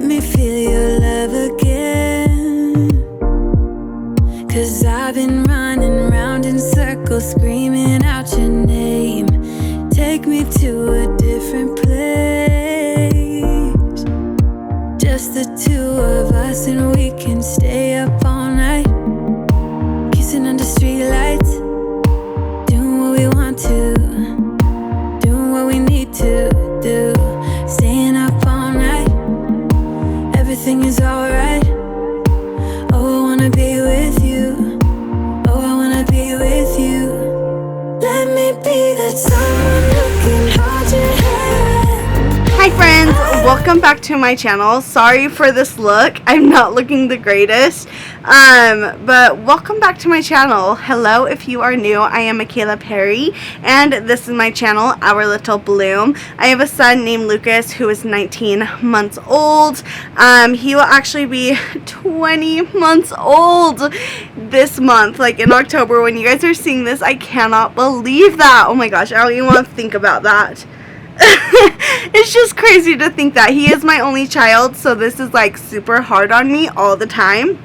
let me feel your love again. 'Cause I've been running round in circles, screaming out your name. Take me to a different place, just the two of us, and we can stay up all night, kissing under streetlights, doing what we want to, doing what we need to do, staying up all night, everything is alright. Oh, I wanna be with you, oh, I wanna be with you. Let me be that someone who can hold your hand. Hi friends, welcome back to my channel. Sorry for this look. I'm not looking the greatest. But welcome back to my channel. Hello, if you are new, I am Michaela Perry, and this is my channel, Our Little Bloom. I have a son named Lucas who is 19 months old. He will actually be 20 months old this month, like in October. When you guys are seeing this, I cannot believe that. Oh my gosh, I don't even want to think about that. It's just crazy to think that. He is my only child, so this is like super hard on me all the time.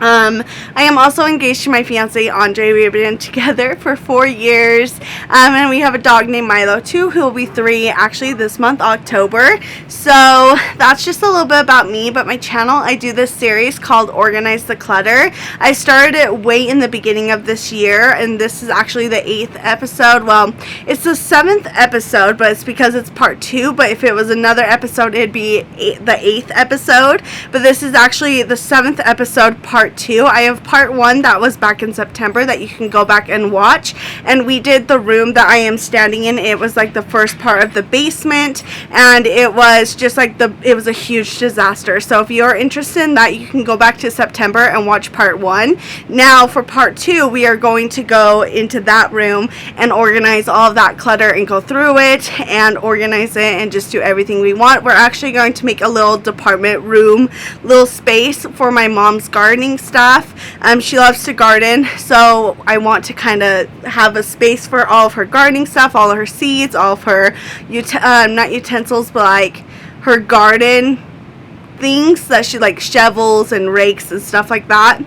I am also engaged to my fiance Andre. We have been together for 4 years, and we have a dog named Milo too, who will be 3 actually this month, October. So that's just a little bit about me. But my channel, I do this series called Organize the Clutter. I started it way in the beginning of this year, and this is actually the 8th episode. Well, it's the 7th episode, but it's because it's part 2. But if it was another episode, it'd be the 8th episode. But this is actually the 7th episode, part 2. I have part 1 that was back in September that you can go back and watch, and we did the room that I am standing in. It was like the first part of the basement, and it was just like it was a huge disaster. So if you're interested in that, you can go back to September and watch part 1. Now for part 2, we are going to go into that room and organize all of that clutter and go through it and organize it and just do everything we want. We're actually going to make a little department room, little space for my mom's gardening stuff. She loves to garden, so I want to kind of have a space for all of her gardening stuff, all of her seeds, all of her not utensils, but like her garden things that she like, shovels and rakes and stuff like that.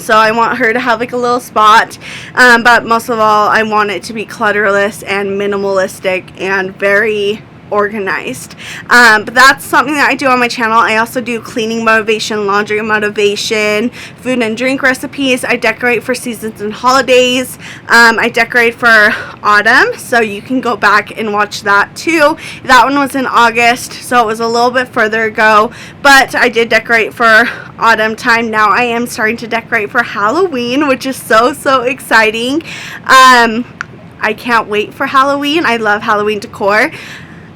So I want her to have like a little spot, but most of all I want it to be clutterless and minimalistic and very organized. But that's something that I do on my channel. I also do cleaning motivation, laundry motivation, food and drink recipes. I decorate for seasons and holidays. I decorate for autumn, so you can go back and watch that too. That one was in August, so it was a little bit further ago, but I did decorate for autumn time. Now I am starting to decorate for Halloween, which is so exciting. I can't wait for Halloween. I love Halloween decor.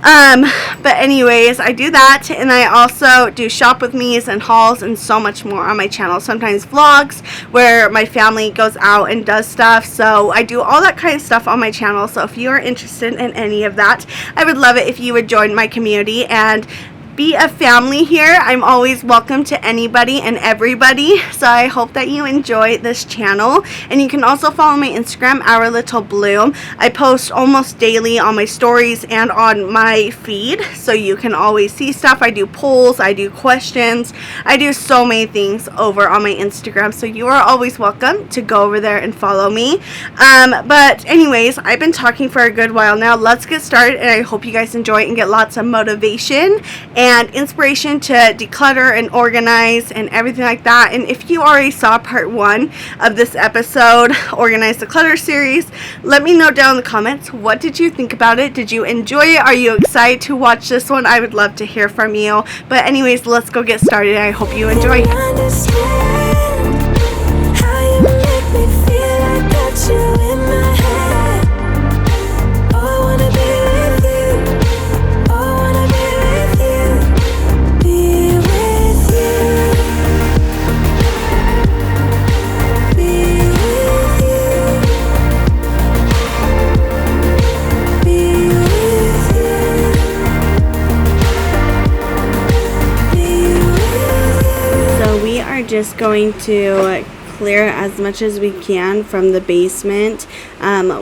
But anyways, I do that, and I also do shop with me's and hauls and so much more on my channel. Sometimes vlogs where my family goes out and does stuff. So I do all that kind of stuff on my channel. So if you are interested in any of that, I would love it if you would join my community and be a family here. I'm always welcome to anybody and everybody, so I hope that you enjoy this channel. And you can also follow my Instagram, Our Little Bloom. I post almost daily on my stories and on my feed, so you can always see stuff. I do polls, I do questions, I do so many things over on my Instagram, so you are always welcome to go over there and follow me. But anyways, I've been talking for a good while now. Let's get started, and I hope you guys enjoy it and get lots of motivation and inspiration to declutter and organize and everything like that. And if you already saw part 1 of this episode, Organize the Clutter series, let me know down in the comments, what did you think about it? Did you enjoy it? Are you excited to watch this one? I would love to hear from you. But anyways, let's go get started. I hope you enjoy. Just going to clear as much as we can from the basement.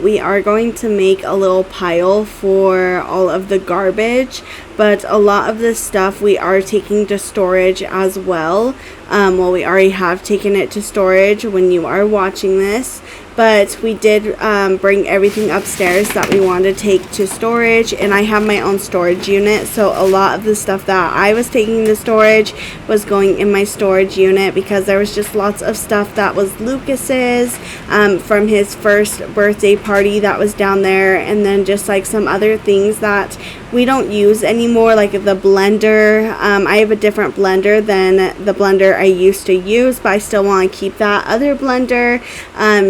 We are going to make a little pile for all of the garbage. but a lot of this stuff we are taking to storage as well. Well, we already have taken it to storage when you are watching this, but we did bring everything upstairs that we wanted to take to storage, and I have my own storage unit, so a lot of the stuff that I was taking to storage was going in my storage unit because there was just lots of stuff that was Lucas's from his first birthday party that was down there, and then just like some other things that we don't use anymore, like the blender. I have a different blender than the blender I used to use, but I still want to keep that other blender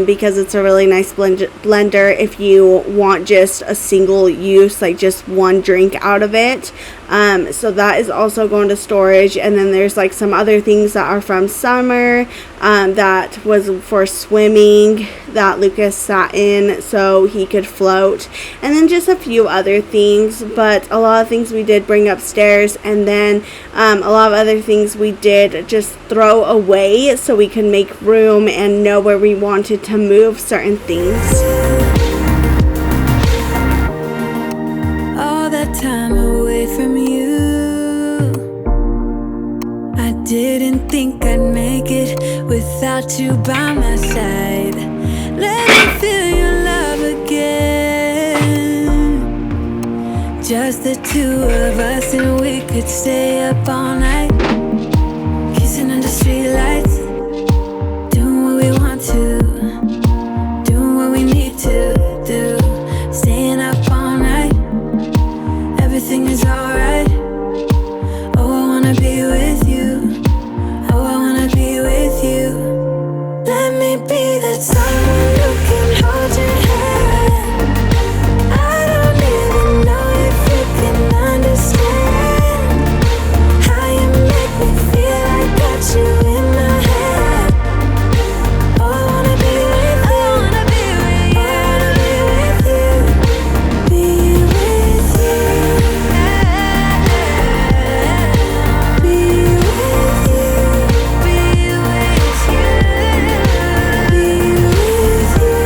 because it's a really nice blender if you want just a single use, like just one drink out of it. So that is also going to storage. And then there's like some other things that are from summer that was for swimming that Lucas sat in so he could float, and then just a few other things. But a lot of things we did bring upstairs, and then a lot of other things we did just throw away so we could make room and know where we wanted to move certain things. All that time away from you, I didn't think I'd make it without you by my side. Let me feel your love again. Just the two of us, and we could stay up all night, kissing under streetlights, doing what we want to, doing what we need to do, staying up all night. Everything is alright. Oh, I wanna be with you. Oh, I wanna be with you. Let me be that someone who can hold your hand. I don't even know if you can understand how you make me feel. I got you in my head. Oh, I wanna be with you. I wanna be with you. I wanna be with you. Be with you. Be with you. Be with you. Be with you. Be with you.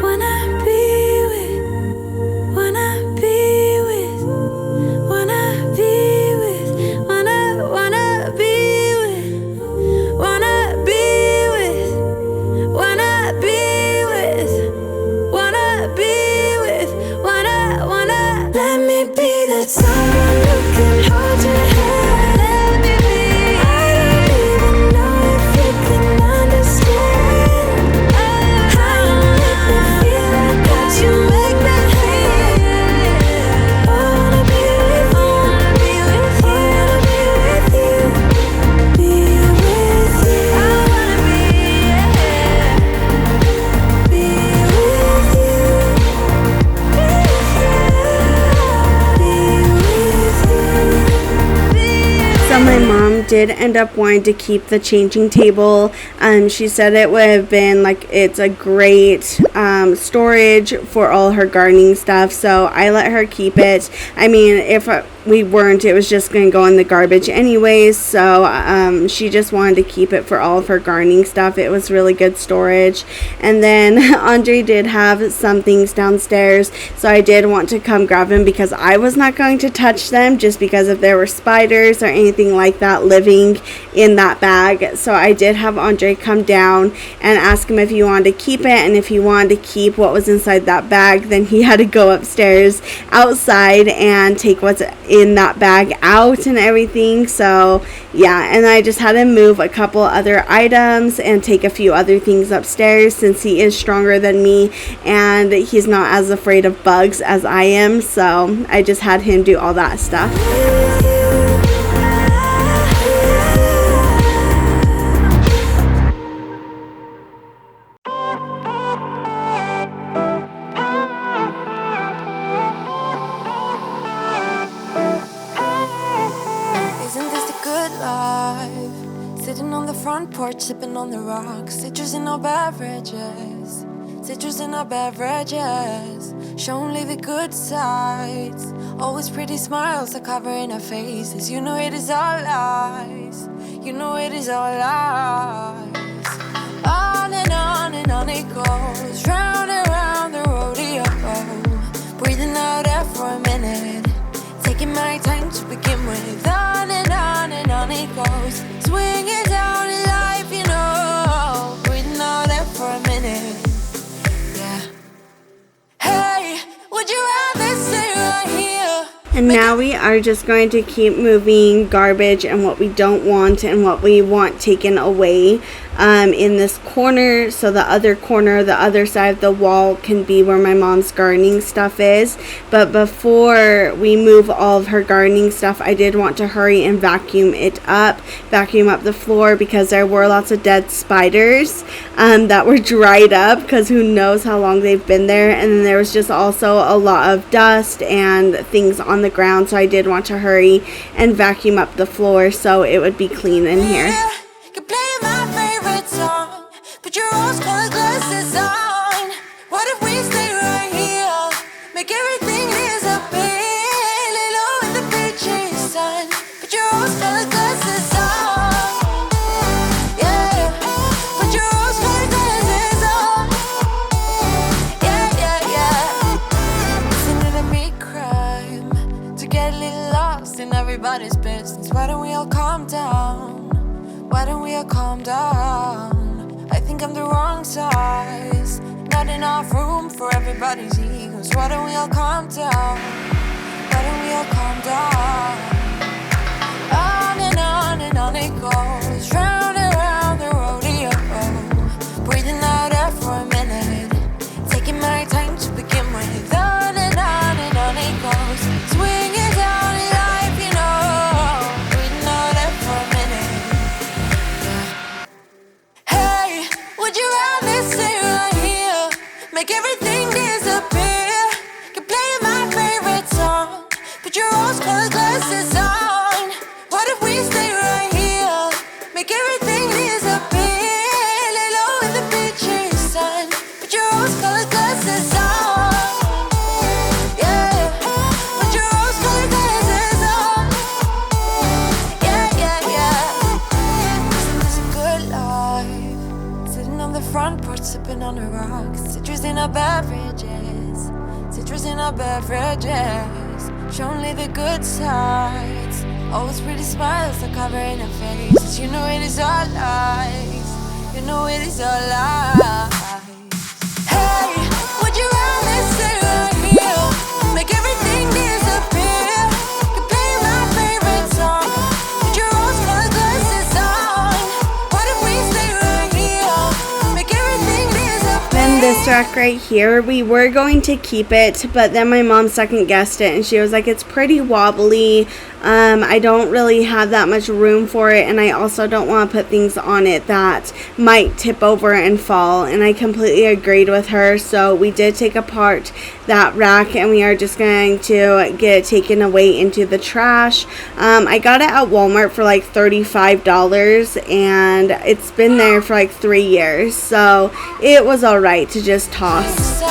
Wanna be with. Wanna be with. Wanna be with. Wanna be with. Wanna be with. Wanna be with. Wanna be with. Wanna. Let me be that someone who can hold your hand. Let me be. I don't even know if you can understand how you make me feel. I got you make me feel. I wanna be with you. I wanna be with you. I wanna be with you. Be with you. I wanna be. Be with you. So my mom did end up wanting to keep the changing table. She said it would have been like, it's a great storage for all her gardening stuff, so I let her keep it. I mean, if we weren't, it was just going to go in the garbage anyways, so she just wanted to keep it for all of her gardening stuff. It was really good storage. And then Andre did have some things downstairs, so I did want to come grab them because I was not going to touch them just because if there were spiders or anything like that living in that bag. So I did have Andre come down and ask him if he wanted to keep it, and if he wanted to keep what was inside that bag, then he had to go upstairs outside and take what's in that bag out and everything. So yeah, and I just had to move a couple other items and take a few other things upstairs since he is stronger than me and he's not as afraid of bugs as I am, so I just had him do all that stuff. Front porch sipping on the rocks, citrus in our beverages, citrus in our beverages. Show only the good sides. Always pretty smiles are covering our faces. You know it is all lies. You know it is all lies. And on it goes, round and round the rodeo. Breathing out air for a minute, taking my time to begin with. On and on it goes, swinging down in life, you know. Breathing out air for a minute, yeah. Hey, would you rather stay right here? And now we are just going to keep moving garbage and what we don't want and what we want taken away in this corner. So the other corner, the other side of the wall can be where my mom's gardening stuff is. But before we move all of her gardening stuff, I did want to hurry and vacuum up the floor, because there were lots of dead spiders that were dried up, because who knows how long they've been there. And then there was just also a lot of dust and things on the ground, so I did want to hurry and vacuum up the floor so it would be clean in here. Could play my favorite song, put your rose-colored glasses on. What if we stay right here, make everything disappear, lay low in the beaching sun, put your rose-colored glasses on. Yeah, put your rose-colored glasses on. Yeah. Listening to me crime, to get a little lost in everybody's business. Why don't we all calm down? Why don't we all calm down? I think I'm the wrong size, not enough room for everybody's egos. Why don't we all calm down? Why don't we all calm down? And on it goes, round and round the rodeo. Breathing out air for a minute, taking my time to begin with. On it goes, swinging down in life, you know. Breathing out air for a minute. Hey, would you rather stay right here, make everything disappear? Can play my favorite song, put your rose-colored glasses on. What if we stay right here, make everything disappear, lay low in the beaching sun, put your rose-colored glasses on. Yeah, put your rose-colored glasses on. Yeah. It's a good life, sitting on the front porch, sipping on the rocks, citrus in our beverages, show only the good sides, always pretty smiles are covering her faces. You know it is all lies, you know it is all lies. Hey, would you rather stay right here, make everything disappear? Can play my favorite song, put your rose-colored glasses on. What if we stay right here, make everything disappear? Then this rack right here, we were going to keep it, but then my mom second guessed it and she was like, it's pretty wobbly. I don't really have that much room for it, and I also don't want to put things on it that might tip over and fall. And I completely agreed with her, so we did take apart that rack and we are just going to get it taken away into the trash. I got it at Walmart for like $35, and it's been there for like 3 years, so it was alright to just toss.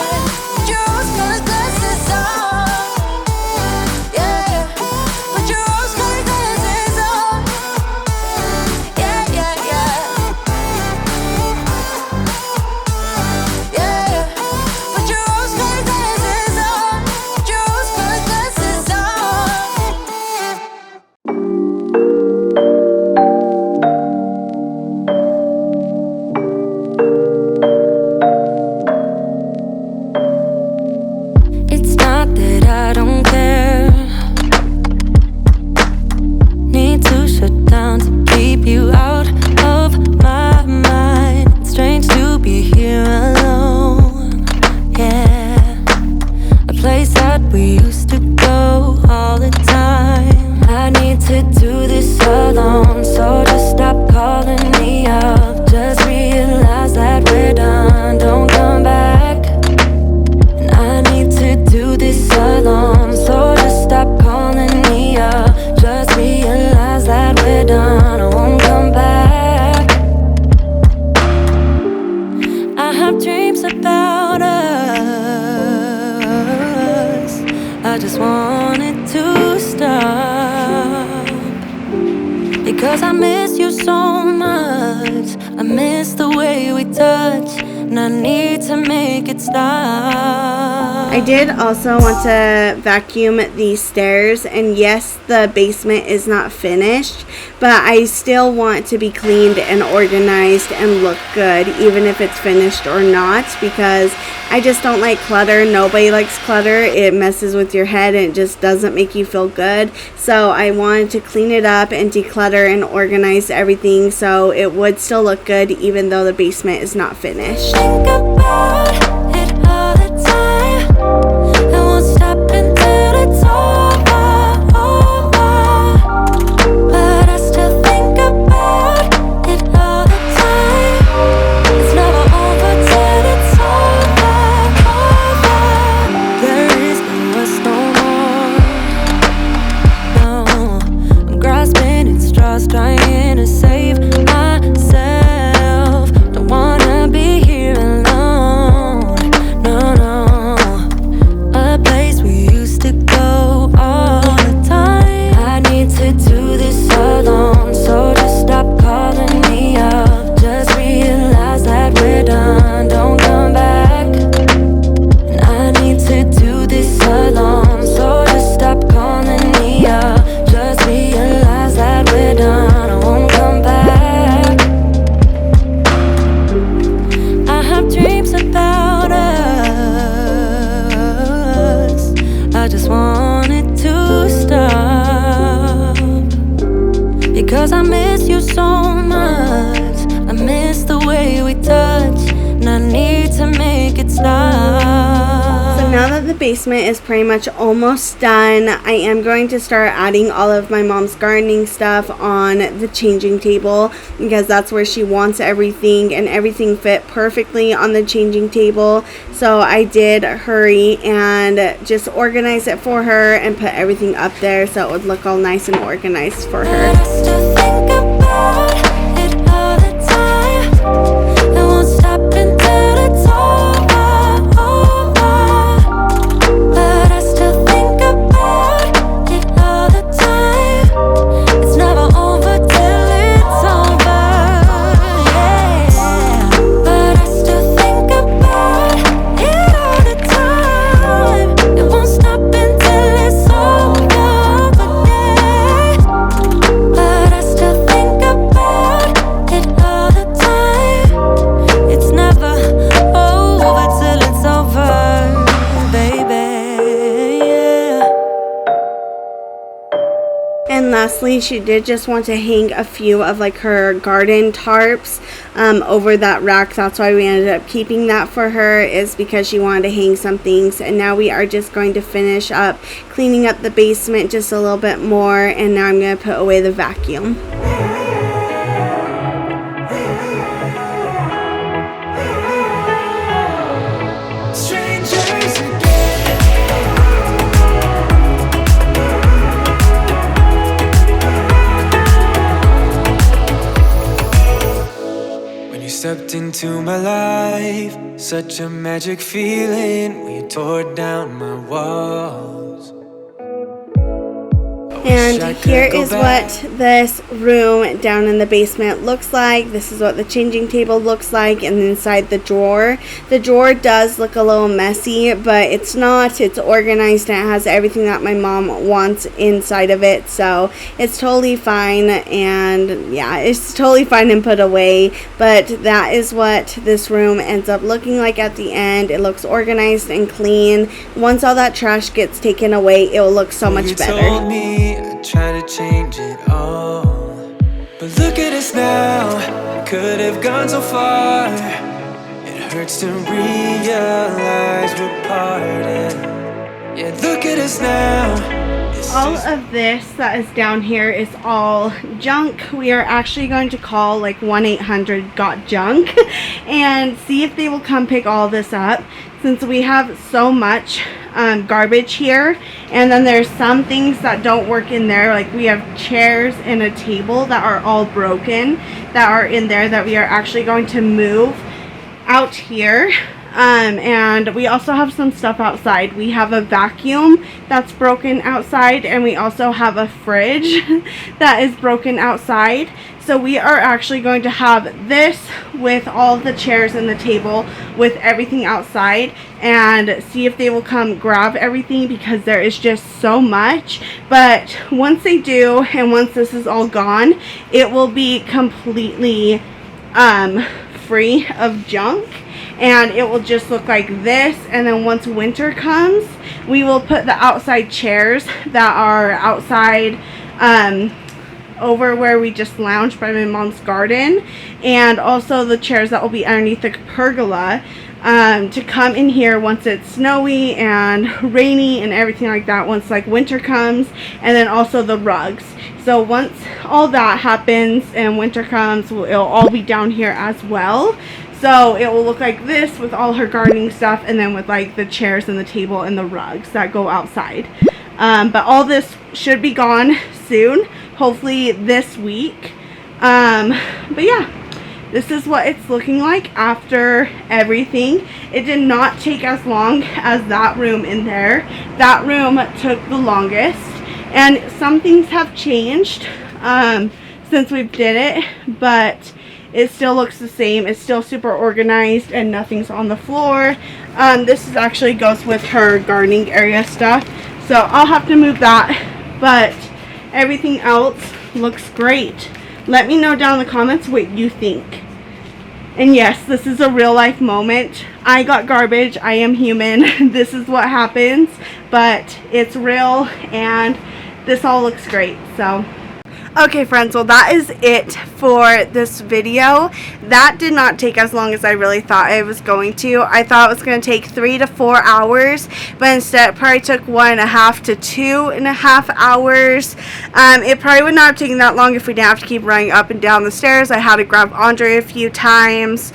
I just want it to stop, because I miss you so much. I miss the way we touch, and I need to make it stop. I did also want to vacuum these stairs, and yes, the basement is not finished, but I still want to be cleaned and organized and look good, even if it's finished or not, because I just don't like clutter. Nobody likes clutter. It messes with your head and it just doesn't make you feel good. So I wanted to clean it up and declutter and organize everything so it would still look good even though the basement is not finished. Think about it all the time. I won't stop until it's over. But I still think about it all the time. It's never over till it's over. There is no us no more. No, I'm grasping at straws, trying to save myself. Don't wanna be here alone. No, no. A place we used to go all the time. I need to do this alone, so just stop calling me up. Just realize that we're done. Don't come back. And I need to do this alone, so just stop calling me up. Just realize that we're done. I won't come back. I have dreams about us. I just want it to stop, because I miss you so much. I miss the way we touch, and I need to make it stop. So now that the basement is pretty much almost done, I am going to start adding all of my mom's gardening stuff on the changing table, because that's where she wants everything, and everything fit perfectly on the changing table. So I did hurry and just organize it for her and put everything up there so it would look all nice and organized for But her. I still think about it all the time. I won't stop until it's over. But I still think about it all the time. It's never over till it's over. Yeah. But I still think about it all the time. It won't stop until it's over. Yeah. But I still think about it all the time. It's never over till it's over, baby. Yeah. And lastly, she did just want to hang a few of like her garden tarps over that rack. That's why we ended up keeping that for her, is because she wanted to hang some things. And now we are just going to finish up cleaning up the basement just a little bit more, and now I'm going to put away the vacuum. Strangers again. When you stepped into my life, such a magic feeling when you tore down my walls. And here is what this room down in the basement looks like. This is what the changing table looks like, and inside the drawer. The drawer does look a little messy, but it's not. It's organized and it has everything that my mom wants inside of it. So it's totally fine, and yeah, it's totally fine and put away. But that is what this room ends up looking like at the end. It looks organized and clean. Once all that trash gets taken away, it will look so much better. You told me I'd try to change it all, but look at us now. Could have gone so far. It hurts to realize we're parted. Yeah, look at us now. All of this that is down here is all junk. We are actually going to call like 1-800-GOT-JUNK and see if they will come pick all this up, since we have so much garbage here. And then there's some things that don't work in there, like we have chairs and a table that are all broken that are in there that we are actually going to move out here. And we also have some stuff outside. We have a vacuum that's broken outside, and we also have a fridge that is broken outside. So we are actually going to have this with all the chairs and the table with everything outside, and see if they will come grab everything, because there is just so much. But once they do, and once this is all gone, it will be completely free of junk, and it will just look like this. And then once winter comes, we will put the outside chairs that are outside over where we just lounge by my mom's garden, and also the chairs that will be underneath the pergola, to come in here once it's snowy and rainy and everything like that, once like winter comes. And then also the rugs. So once all that happens and winter comes, it'll all be down here as well. So it will look like this with all her gardening stuff, and then with like the chairs and the table and the rugs that go outside. But all this should be gone soon, hopefully this week. But yeah, this is what it's looking like after everything. It did not take as long as that room in there. That room took the longest, and some things have changed since we did it, but it still looks the same. It's still super organized, and nothing's on the floor. This is actually goes with her gardening area stuff, so I'll have to move that, but everything else looks great. Let me know down in the comments what you think. And yes, this is a real life moment. I got garbage. I am human. This is what happens, but it's real, and this all looks great. So okay friends, well that is it for this video. That did not take as long as I really thought it was going to. I thought it was going to take 3 to 4 hours, but instead it probably took 1.5 to 2.5 hours. It probably would not have taken that long if we didn't have to keep running up and down the stairs. I had to grab Andre a few times.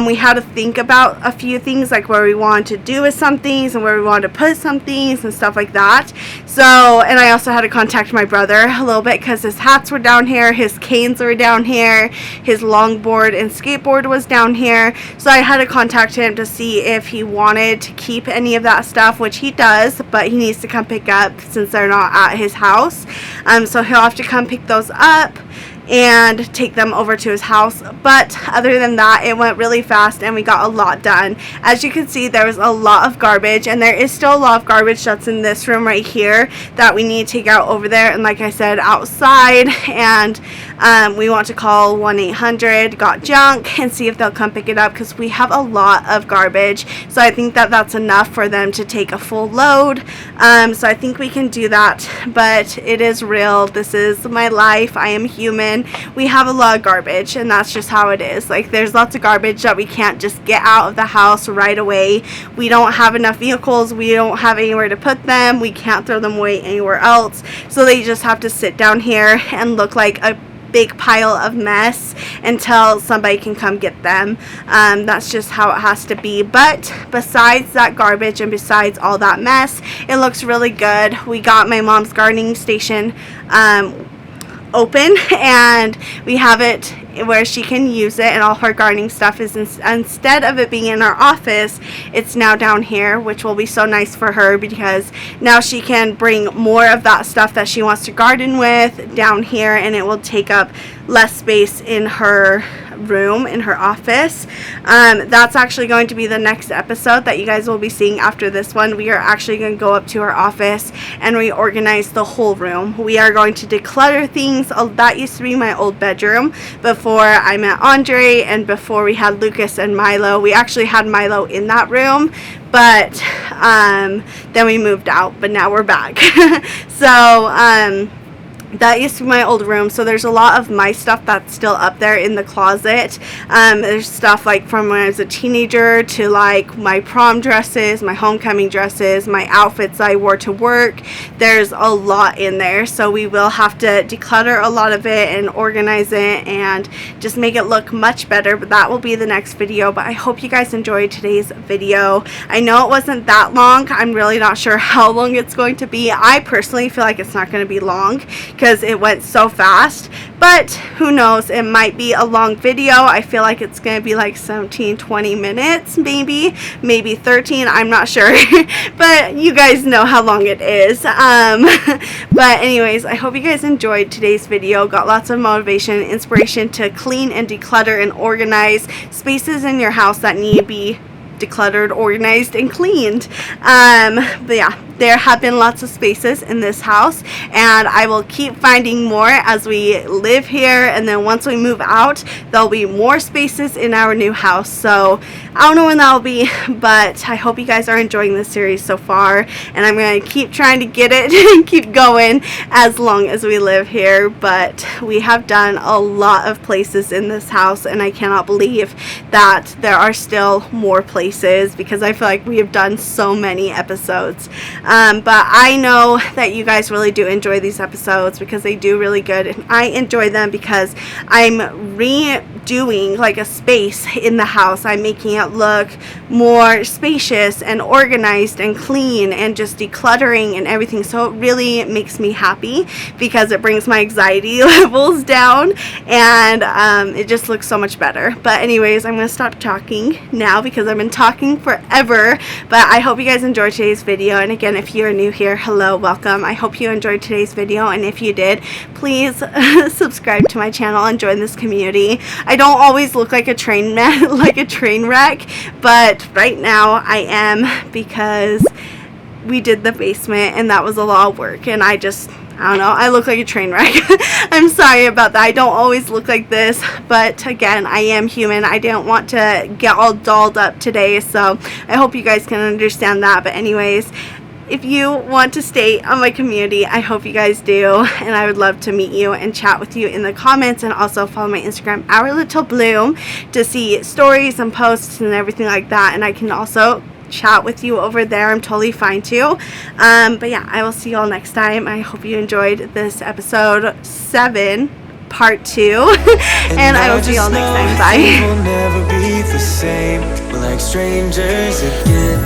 We had to think about a few things, like where we wanted to do with some things and where we wanted to put some things and stuff like that. So, and I also had to contact my brother a little bit, because his hats were down here, his canes were down here, his longboard and skateboard was down here. So I had to contact him to see if he wanted to keep any of that stuff, which he does, but he needs to come pick up since they're not at his house. So he'll have to come pick those up and take them over to his house. But other than that, it went really fast and we got a lot done. As you can see, there was a lot of garbage, and there is still a lot of garbage that's in this room right here that we need to take out over there, and like I said, outside. And we want to call 1-800-GOT-JUNK and see if they'll come pick it up, because we have a lot of garbage. So I think that that's enough for them to take a full load. So I think we can do that, but it is real. This is my life. I am human. We have a lot of garbage, and that's just how it is. Like, there's lots of garbage that we can't just get out of the house right away. We don't have enough vehicles. We don't have anywhere to put them. We can't throw them away anywhere else. So they just have to sit down here and look like a big pile of mess until somebody can come get them. That's just how it has to be. But besides that garbage and besides all that mess, it looks really good. We got my mom's gardening station open, and we have it where she can use it, and all her gardening stuff is instead of it being in our office, it's now down here, which will be so nice for her, because now she can bring more of that stuff that she wants to garden with down here, and it will take up less space in her room, in her office. That's actually going to be the next episode that you guys will be seeing after this one. We are actually going to go up to her office and reorganize the whole room. We are going to declutter things. That used to be my old bedroom before I met Andre, and before we had Lucas and Milo. We actually had Milo in that room, but then we moved out, but now we're back. So that used to be my old room, so there's a lot of my stuff that's still up there in the closet. There's stuff like from when I was a teenager to like my prom dresses, my homecoming dresses, my outfits I wore to work. There's a lot in there, so we will have to declutter a lot of it and organize it and just make it look much better, but that will be the next video. But I hope you guys enjoyed today's video. I know it wasn't that long. I'm really not sure how long it's going to be. I personally feel like it's not going to be long, because it went so fast. But who knows, it might be a long video. I feel like it's gonna be like 17-20 minutes, maybe 13, I'm not sure. But you guys know how long it is. But anyways, I hope you guys enjoyed today's video. Got lots of motivation and inspiration to clean and declutter and organize spaces in your house that need to be decluttered, organized, and cleaned. But yeah, there have been lots of spaces in this house, and I will keep finding more as we live here, and then once we move out, there'll be more spaces in our new house. So I don't know when that'll be, but I hope you guys are enjoying this series so far, and I'm going to keep trying to get it and keep going as long as we live here. But we have done a lot of places in this house, and I cannot believe that there are still more places, because I feel like we have done so many episodes. But I know that you guys really do enjoy these episodes, because they do really good, and I enjoy them because I'm redoing like a space in the house. I'm making it look more spacious and organized and clean, and just decluttering and everything. So it really makes me happy, because it brings my anxiety levels down, and it just looks so much better. But anyways, I'm going to stop talking now, because I've been talking forever. But I hope you guys enjoyed today's video, and again, if you're new here, hello, welcome. I hope you enjoyed today's video, and if you did, please subscribe to my channel and join this community. I don't always look like a train wreck, but right now I am, because we did the basement and that was a lot of work, and I don't know, I look like a train wreck. I'm sorry about that. I don't always look like this, but again, I am human. I didn't want to get all dolled up today, so I hope you guys can understand that. But anyways, if you want to stay on my community, I hope you guys do, and I would love to meet you and chat with you in the comments, and also follow my Instagram, Our Little Bloom, to see stories and posts and everything like that, and I can also chat with you over there. I'm totally fine too. But yeah, I will see you all next time. I hope you enjoyed this episode 7 part 2 and I will see you all next time. Bye. We'll never be the same. We're like strangers again.